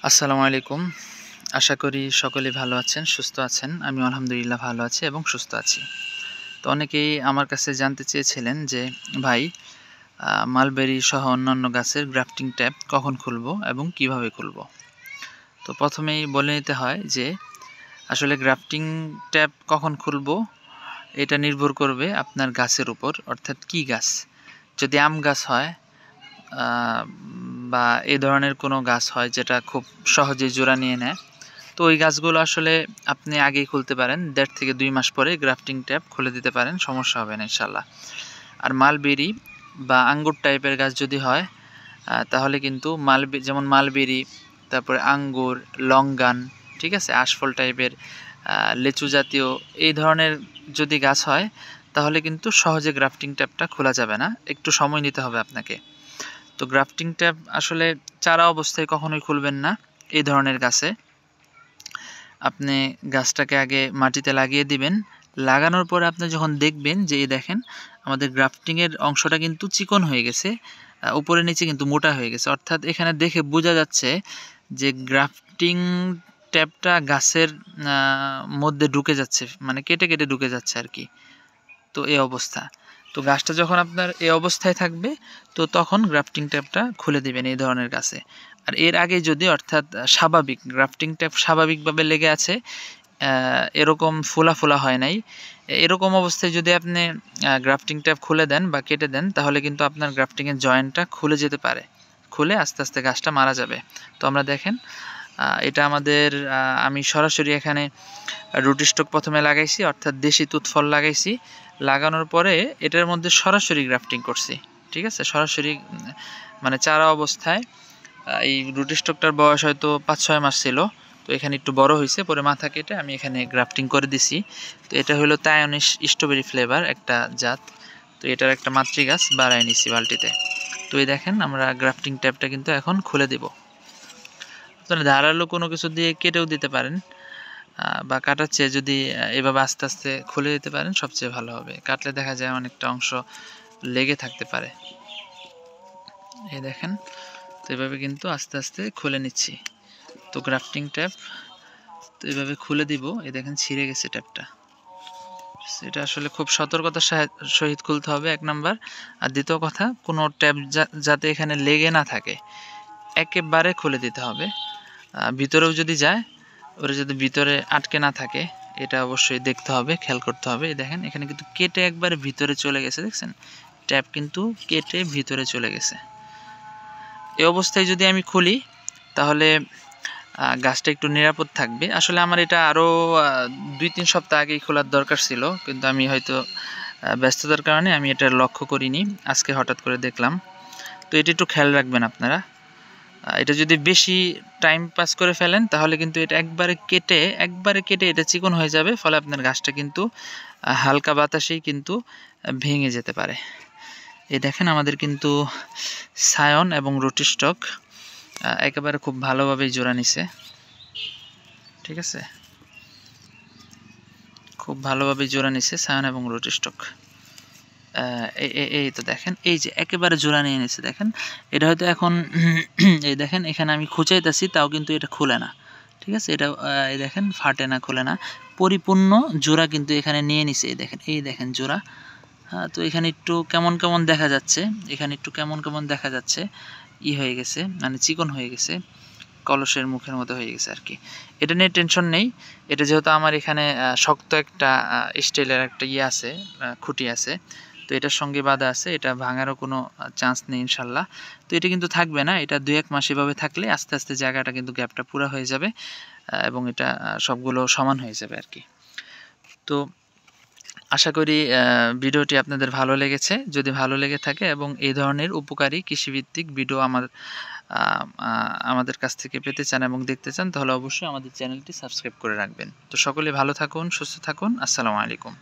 আসসালামু আলাইকুম। আশা করি সকলে ভালো আছেন, সুস্থ আছেন। আমি আলহামদুলিল্লাহ ভালো আছি এবং সুস্থ আছি। তো অনেকেই আমার কাছে জানতে চেয়েছিলেন যে ভাই মালবেরি সহ অন্যান্য গাছের গ্রাফটিং ট্যাপ কখন খুলব এবং কিভাবে খুলব? তো প্রথমেই বলে নিতে হয় যে আসলে গ্রাফটিং ট্যাপ কখন খুলব এটা নির্ভর করবে আপনার গাছের উপর, অর্থাৎ কি গাছ। যদি আম গাছ হয় বা এই ধরনের কোনো গাছ হয় যেটা খুব সহজেই জোড়া নিয়ে নেয়, তো ওই গাছগুলো আসলে আপনি আগেই খুলতে পারেন। ১.৫ থেকে ২ মাস পরে গ্রাফটিং ট্যাপ খুলে দিতে পারেন, সমস্যা হবে না ইনশাল্লাহ। আর মালবেরি বা আঙ্গুর টাইপের গাছ যদি হয় তাহলে কিন্তু যেমন মালবেরি, তারপরে আঙ্গুর, লঙ্গান, ঠিক আছে, আশফল টাইপের লেচু জাতীয় এই ধরনের যদি গাছ হয় তাহলে কিন্তু সহজে গ্রাফটিং ট্যাপটা খোলা যাবে না, একটু সময় নিতে হবে আপনাকে। তো গ্রাফটিং ট্যাপ আসলে চারা অবস্থায় কখনোই খুলবেন না এই ধরনের গাছে। আপনি গাছটাকে আগে মাটিতে লাগিয়ে দিবেন। লাগানোর পরে আপনি যখন দেখবেন যে এই দেখেন আমাদের গ্রাফটিংয়ের অংশটা কিন্তু চিকন হয়ে গেছে, উপরে নিচে কিন্তু মোটা হয়ে গেছে। অর্থাৎ এখানে দেখে বোঝা যাচ্ছে যে গ্রাফটিং ট্যাপটা গাছের মধ্যে ঢুকে যাচ্ছে, মানে কেটে কেটে ঢুকে যাচ্ছে আর কি। তো এই অবস্থা। তো গাছটা যখন আপনার এই অবস্থায় থাকবে তো তখন গ্রাফটিং ট্যাপটা খুলে দিবেন এই ধরনের গাছে। আর এর আগে যদি, অর্থাৎ স্বাভাবিক গ্রাফটিং ট্যাপ স্বাভাবিকভাবে লেগে আছে, এরকম ফোলা ফোলা হয় নাই, এরকম অবস্থায় যদি আপনি গ্রাফটিং ট্যাপ খুলে দেন বা কেটে দেন তাহলে কিন্তু আপনার গ্রাফটিংয়ের জয়েন্টটা খুলে যেতে পারে, খুলে আস্তে আস্তে গাছটা মারা যাবে। তো আমরা দেখেন এটা আমাদের আমি সরাসরি এখানে রুটি স্টক প্রথমে লাগাইছি, অর্থাৎ দেশি তুত ফল লাগাইছি। লাগানোর পরে এটার মধ্যে সরাসরি গ্রাফটিং করছি, ঠিক আছে, সরাসরি মানে চারা অবস্থায়। এই রুটি স্টকটার বয়স হয়তো ৫-৬ মাস ছিল, তো এখানে একটু বড় হয়েছে, পরে মাথা কেটে আমি এখানে গ্রাফটিং করে দিছি। তো এটা হলো তাইওয়ানিজ স্ট্রবেরি ফ্লেভার একটা জাত। তো এটার একটা মাতৃ গাছ বাড়ায় নিছি বালতিতে। তো এই দেখেন আমরা গ্রাফটিং ট্যাপটা কিন্তু এখন খুলে দিব। আপনারা ধারালো কোনো কিছু দিয়ে কেটেও দিতে পারেন, বা কাটার চেয়ে যদি এভাবে আস্তে আস্তে খুলে দিতে পারেন সবচেয়ে ভালো হবে। কাটলে দেখা যায় অনেকটা অংশ লেগে থাকতে পারে। এই দেখেন, তো এভাবে কিন্তু আস্তে আস্তে খুলে নিচ্ছি। তো গ্রাফটিং ট্যাপ তো এভাবে খুলে দিব। এই দেখেন ছিঁড়ে গেছে ট্যাপটা। এটা আসলে খুব সতর্কতার সহিত খুলতে হবে, ১ নাম্বার। আর দ্বিতীয় কথা, কোনো ট্যাপ যাতে এখানে লেগে না থাকে, একেবারে খুলে দিতে হবে। ভিতরেও যদি যায়, ওরা যদি ভিতরে আটকে না থাকে এটা অবশ্যই দেখতে হবে, খেয়াল করতে হবে। দেখেন এখানে কিন্তু কেটে একবারে ভিতরে চলে গেছে, দেখছেন ট্যাপ কিন্তু কেটে ভিতরে চলে গেছে। এই অবস্থায় যদি আমি খুলি তাহলে গাছটা একটু নিরাপদ থাকবে। আসলে আমার এটা আরও ২-৩ সপ্তাহ আগেই খোলার দরকার ছিল, কিন্তু আমি হয়তো ব্যস্ততার কারণে আমি এটা লক্ষ্য করিনি, আজকে হঠাৎ করে দেখলাম। তো এটা একটু খেয়াল রাখবেন আপনারা। এটা যদি বেশি টাইম পাস করে ফেলেন তাহলে কিন্তু এটা একবারে কেটে এটা চিকন হয়ে যাবে, ফলে আপনার গাছটা কিন্তু হালকা বাতাসেই কিন্তু ভেঙে যেতে পারে। এই দেখেন আমাদের কিন্তু সায়ন এবং রুটি স্টক একেবারে খুব ভালোভাবেই জোড়া নিছে, ঠিক আছে, খুব ভালোভাবেই জোড়া নিছে সায়ন এবং রুটি স্টক। এই তো দেখেন, এই যে একেবারে জোড়া নিয়ে নিচ্ছে, দেখেন এটা হয়তো এখন এই দেখেন এখানে আমি খুঁচাইতেছি তাও কিন্তু এটা খুলে না, ঠিক আছে, এটা এই দেখেন ফাটে না, খুলে না, পরিপূর্ণ জোড়া কিন্তু এখানে নিয়ে নিছে। এই দেখেন জোড়া। হ্যাঁ, তো এখানে একটু কেমন কেমন দেখা যাচ্ছে, এখানে একটু কেমন কেমন দেখা যাচ্ছে, হয়ে গেছে, মানে চিকন হয়ে গেছে, কলসের মুখের মতো হয়ে গেছে আর কি। এটা নিয়ে টেনশন নেই। এটা যেহেতু আমার এখানে শক্ত একটা স্টিলের একটা আছে, খুঁটি আছে, তো এটার সঙ্গে বাঁধা আছে, এটা ভাঙারও কোনো চান্স নেই ইনশাল্লাহ। তো এটা কিন্তু থাকবে না, এটা ২-১ মাস এভাবে থাকলে আস্তে আস্তে জায়গাটা কিন্তু গ্যাপটা পুরো হয়ে যাবে এবং এটা সবগুলো সমান হয়ে যাবে আর কি। তো আশা করি ভিডিওটি আপনাদের ভালো লেগেছে। যদি ভালো লেগে থাকে এবং এই ধরনের উপকারী কৃষিভিত্তিক ভিডিও আমাদের কাছ থেকে পেতে চান এবং দেখতে চান তাহলে অবশ্যই আমাদের চ্যানেলটি সাবস্ক্রাইব করে রাখবেন। তো সকলে ভালো থাকুন, সুস্থ থাকুন। আসসালামু আলাইকুম।